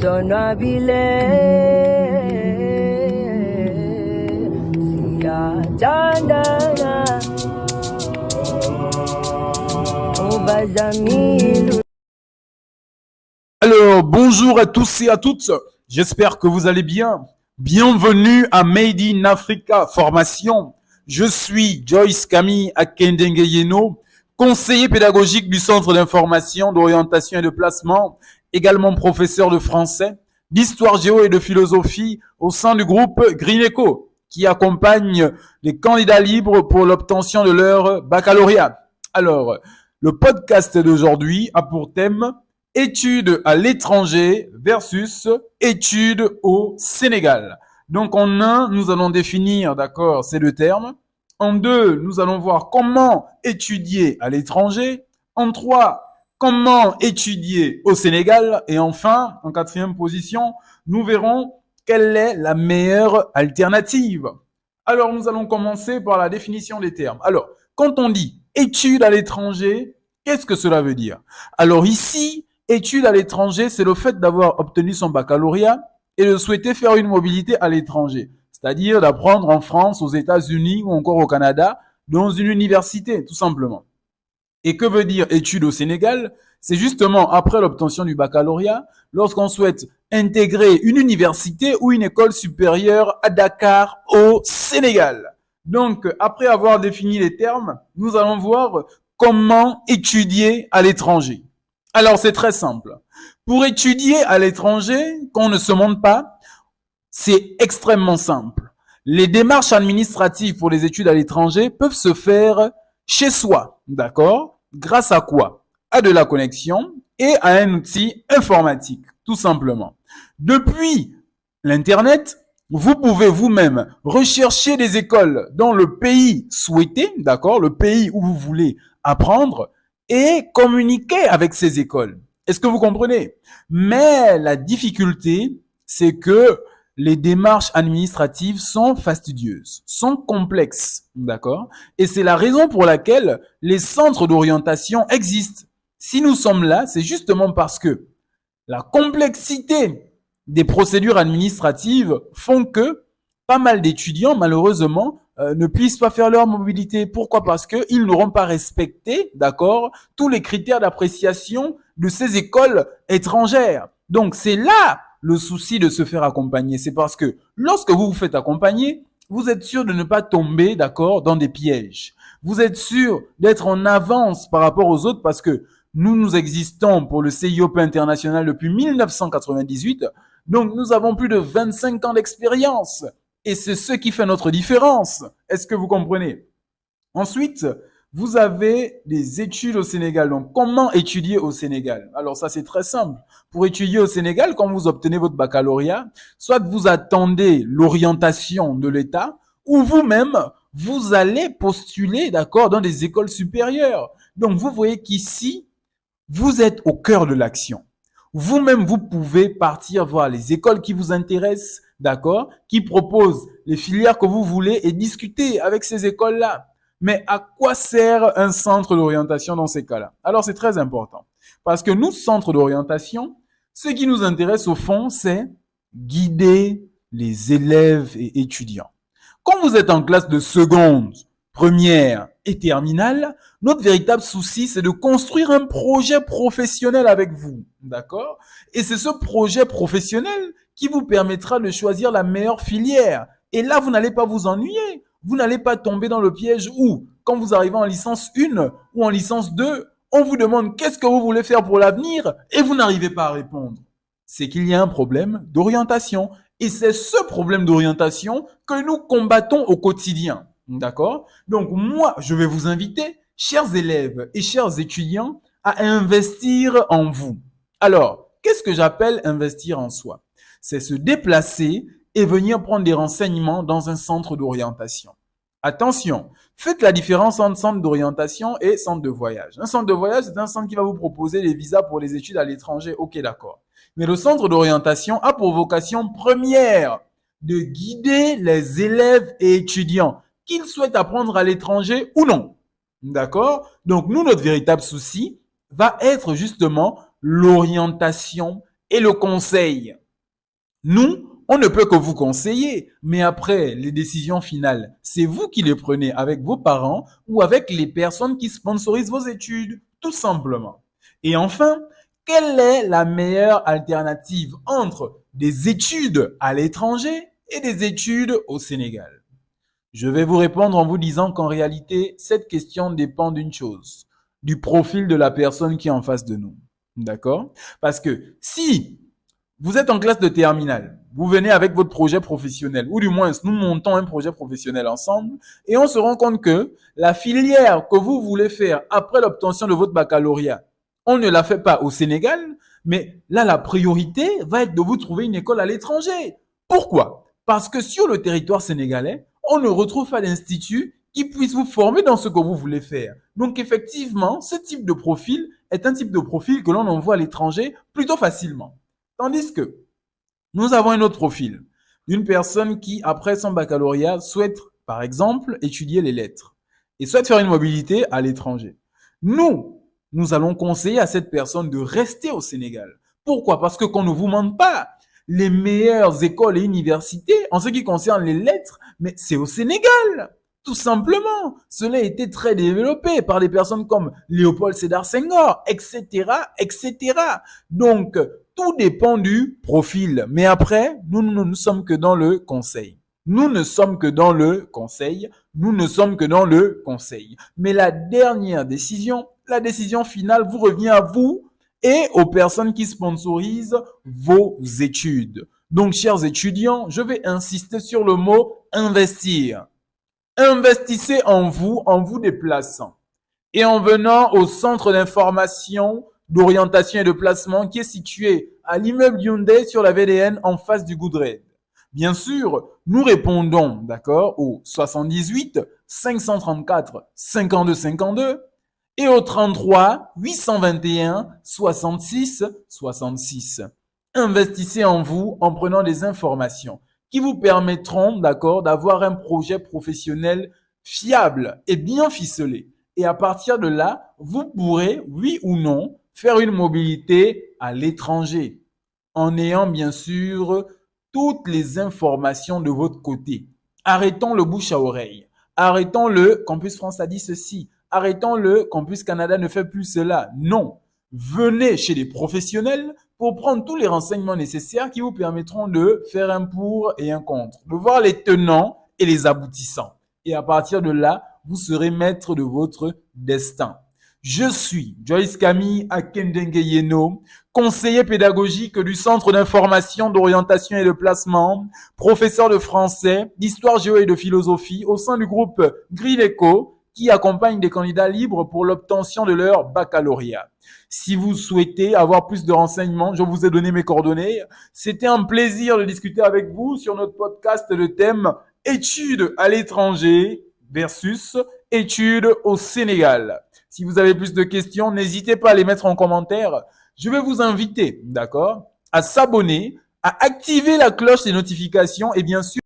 Alors, bonjour à tous et à toutes. J'espère que vous allez bien. Bienvenue à Made in Africa Formation. Je suis Joyce Camille Akendenge-Yeno, conseiller pédagogique du Centre d'information, d'orientation et de placement, également professeur de français, d'histoire géo et de philosophie au sein du groupe Greeneco, qui accompagne les candidats libres pour l'obtention de leur baccalauréat. Alors, le podcast d'aujourd'hui a pour thème études à l'étranger versus études au Sénégal. Donc en un, nous allons définir, d'accord, ces deux termes. En deux, nous allons voir comment étudier à l'étranger. En trois, comment étudier au Sénégal. Et enfin, en quatrième position, nous verrons quelle est la meilleure alternative. Alors, nous allons commencer par la définition des termes. Alors, quand on dit études à l'étranger, qu'est-ce que cela veut dire? Alors ici, études à l'étranger, c'est le fait d'avoir obtenu son baccalauréat et de souhaiter faire une mobilité à l'étranger, c'est-à-dire d'apprendre en France, aux États-Unis ou encore au Canada, dans une université, tout simplement. Et que veut dire études au Sénégal? C'est justement après l'obtention du baccalauréat, lorsqu'on souhaite intégrer une université ou une école supérieure à Dakar, au Sénégal. Donc, après avoir défini les termes, nous allons voir comment étudier à l'étranger. Alors, c'est très simple. Pour étudier à l'étranger, qu'on ne se monte pas, c'est extrêmement simple. Les démarches administratives pour les études à l'étranger peuvent se faire chez soi, d'accord? Grâce à quoi? À de la connexion et à un outil informatique, tout simplement. Depuis l'Internet, vous pouvez vous-même rechercher des écoles dans le pays souhaité, d'accord? Le pays où vous voulez apprendre et communiquer avec ces écoles. Est-ce que vous comprenez? Mais la difficulté, c'est que les démarches administratives sont fastidieuses, sont complexes, d'accord? Et c'est la raison pour laquelle les centres d'orientation existent. Si nous sommes là, c'est justement parce que la complexité des procédures administratives font que pas mal d'étudiants, malheureusement, ne puissent pas faire leur mobilité. Pourquoi? Parce qu'ils n'auront pas respecté, d'accord, tous les critères d'appréciation de ces écoles étrangères. Donc, c'est là le souci de se faire accompagner. C'est parce que lorsque vous vous faites accompagner, vous êtes sûr de ne pas tomber, d'accord, dans des pièges. Vous êtes sûr d'être en avance par rapport aux autres parce que nous existons pour le CIOP international depuis 1998. Donc, nous avons plus de 25 ans d'expérience. Et c'est ce qui fait notre différence. Est-ce que vous comprenez? Ensuite, vous avez des études au Sénégal. Donc, comment étudier au Sénégal? Alors, ça, c'est très simple. Pour étudier au Sénégal, quand vous obtenez votre baccalauréat, soit vous attendez l'orientation de l'État, ou vous-même, vous allez postuler, d'accord, dans des écoles supérieures. Donc, vous voyez qu'ici, vous êtes au cœur de l'action. Vous-même, vous pouvez partir voir les écoles qui vous intéressent, d'accord, qui proposent les filières que vous voulez et discuter avec ces écoles-là. Mais à quoi sert un centre d'orientation dans ces cas-là? Alors, c'est très important. Parce que nous, centres d'orientation, ce qui nous intéresse au fond, c'est guider les élèves et étudiants. Quand vous êtes en classe de seconde, première et terminale, notre véritable souci, c'est de construire un projet professionnel avec vous, d'accord? Et c'est ce projet professionnel qui vous permettra de choisir la meilleure filière. Et là, vous n'allez pas vous ennuyer. Vous n'allez pas tomber dans le piège où, quand vous arrivez en licence 1 ou en licence 2, on vous demande qu'est-ce que vous voulez faire pour l'avenir et vous n'arrivez pas à répondre. C'est qu'il y a un problème d'orientation. Et c'est ce problème d'orientation que nous combattons au quotidien. D'accord? Donc, moi, je vais vous inviter, chers élèves et chers étudiants, à investir en vous. Alors, qu'est-ce que j'appelle investir en soi? C'est se déplacer et venir prendre des renseignements dans un centre d'orientation. Attention, faites la différence entre centre d'orientation et centre de voyage. Un centre de voyage, c'est un centre qui va vous proposer des visas pour les études à l'étranger. Ok, d'accord. Mais le centre d'orientation a pour vocation première de guider les élèves et étudiants qu'ils souhaitent apprendre à l'étranger ou non. D'accord? Donc, nous, notre véritable souci va être justement l'orientation et le conseil. Nous, on ne peut que vous conseiller, mais après, les décisions finales, c'est vous qui les prenez avec vos parents ou avec les personnes qui sponsorisent vos études, tout simplement. Et enfin, quelle est la meilleure alternative entre des études à l'étranger et des études au Sénégal? Je vais vous répondre en vous disant qu'en réalité, cette question dépend d'une chose, du profil de la personne qui est en face de nous. D'accord? Parce que si vous êtes en classe de terminale, vous venez avec votre projet professionnel, ou du moins nous montons un projet professionnel ensemble, et on se rend compte que la filière que vous voulez faire après l'obtention de votre baccalauréat, on ne la fait pas au Sénégal, mais là la priorité va être de vous trouver une école à l'étranger. Pourquoi? Parce que sur le territoire sénégalais, on ne retrouve pas d'institut qui puisse vous former dans ce que vous voulez faire. Donc effectivement, ce type de profil est un type de profil que l'on envoie à l'étranger plutôt facilement. Tandis que nous avons un autre profil d'une personne qui, après son baccalauréat, souhaite, par exemple, étudier les lettres et souhaite faire une mobilité à l'étranger. Nous allons conseiller à cette personne de rester au Sénégal. Pourquoi? Parce que qu'on ne vous mente pas, les meilleures écoles et universités en ce qui concerne les lettres, mais c'est au Sénégal. Tout simplement, cela a été très développé par des personnes comme Léopold Sédar Senghor, etc., etc. Donc, tout dépend du profil. Mais après, nous ne sommes que dans le conseil. Nous ne sommes que dans le conseil. Nous ne sommes que dans le conseil. Mais la dernière décision, la décision finale vous revient à vous et aux personnes qui sponsorisent vos études. Donc, chers étudiants, je vais insister sur le mot investir. Investissez en vous déplaçant et en venant au centre d'information, d'orientation et de placement qui est situé à l'immeuble Hyundai sur la VDN en face du Goodred. Bien sûr, nous répondons, d'accord, au 78 534 52 52 et au 33 821 66 66. Investissez en vous en prenant des informations qui vous permettront, d'accord, d'avoir un projet professionnel fiable et bien ficelé. Et à partir de là, vous pourrez, oui ou non, faire une mobilité à l'étranger en ayant bien sûr toutes les informations de votre côté. Arrêtons le bouche à oreille. Arrêtons le Campus France a dit ceci. Arrêtons le Campus Canada ne fait plus cela. Non. Venez chez les professionnels pour prendre tous les renseignements nécessaires qui vous permettront de faire un pour et un contre, de voir les tenants et les aboutissants. Et à partir de là, vous serez maître de votre destin. Je suis Joyce Camille Akendengue Yeno, conseiller pédagogique du Centre d'information, d'orientation et de placement, professeur de français, d'histoire géo et de philosophie au sein du groupe Grileco qui accompagne des candidats libres pour l'obtention de leur baccalauréat. Si vous souhaitez avoir plus de renseignements, je vous ai donné mes coordonnées. C'était un plaisir de discuter avec vous sur notre podcast de thème études à l'étranger versus études au Sénégal. Si vous avez plus de questions, n'hésitez pas à les mettre en commentaire. Je vais vous inviter, d'accord, à s'abonner, à activer la cloche des notifications et bien sûr